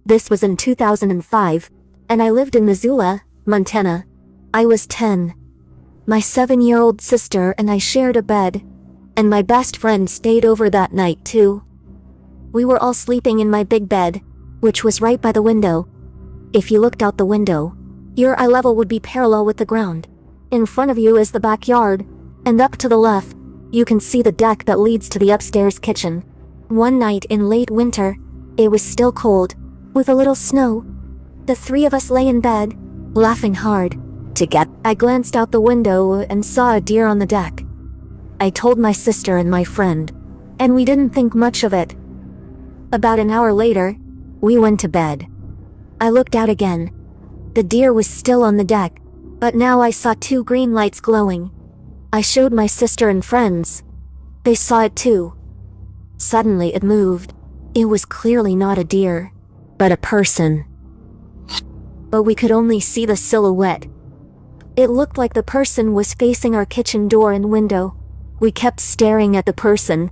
This was in 2005, and I lived in Missoula, Montana. I was 10. My 7-year-old sister and I shared a bed, and my best friend stayed over that night too. We were all sleeping in my big bed, which was right by the window. If you looked out the window, your eye level would be parallel with the ground. In front of you is the backyard, and up to the left, you can see the deck that leads to the upstairs kitchen. One night in late winter, it was still cold, with a little snow. The three of us lay in bed, laughing hard. I glanced out the window and saw a deer on the deck. I told my sister and my friend, and we didn't think much of it. About an hour later, we went to bed. I looked out again. The deer was still on the deck, but now I saw 2 green lights glowing. I showed my sister and friends. They saw it too. Suddenly it moved. It was clearly not a deer, but a person. But we could only see the silhouette. It looked like the person was facing our kitchen door and window. We kept staring at the person.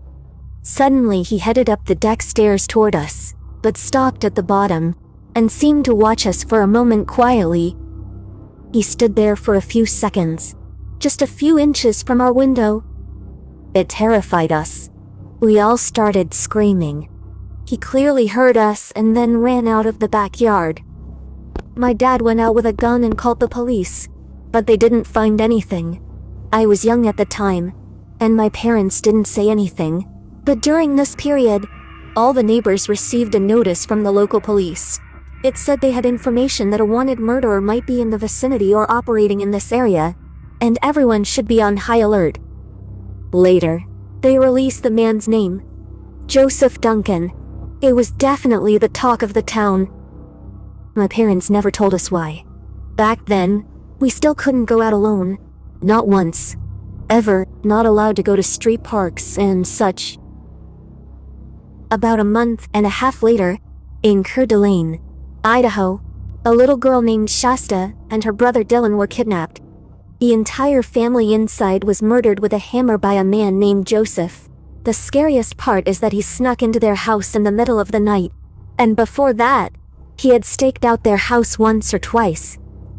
Suddenly he headed up the deck stairs toward us, but stopped at the bottom, and seemed to watch us for a moment quietly. He stood there for a few seconds, just a few inches from our window. It terrified us. We all started screaming. He clearly heard us and then ran out of the backyard. My dad went out with a gun and called the police, but they didn't find anything. I was young at the time, and my parents didn't say anything. But during this period, all the neighbors received a notice from the local police. It said they had information that a wanted murderer might be in the vicinity or operating in this area, and everyone should be on high alert. Later, they released the man's name, Joseph Duncan. It was definitely the talk of the town. My parents never told us why. Back then, we still couldn't go out alone. Not once. Ever. Not allowed to go to street parks and such. About a month and a half later, in Coeur d'Alene, Idaho, a little girl named Shasta and her brother Dylan were kidnapped. The entire family inside was murdered with a hammer by a man named Joseph. The scariest part is that he snuck into their house in the middle of the night, and before that, he had staked out their house once or twice.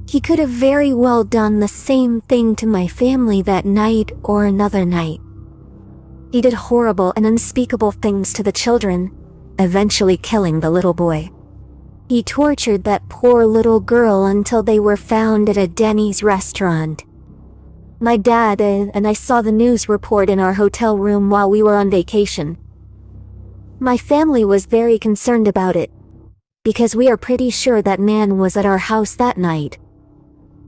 He could have very well done the same thing to my family that night or another night. He did horrible and unspeakable things to the children, eventually killing the little boy. He tortured that poor little girl until they were found at a Denny's restaurant. My dad and I saw the news report in our hotel room while we were on vacation. My family was very concerned about it, because we are pretty sure that man was at our house that night.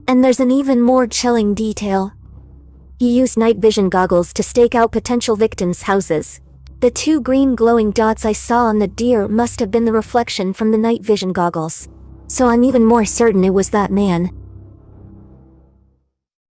And there's an even more chilling detail. He used night vision goggles to stake out potential victims' houses. The 2 green glowing dots I saw on the deer must have been the reflection from the night vision goggles. So I'm even more certain it was that man.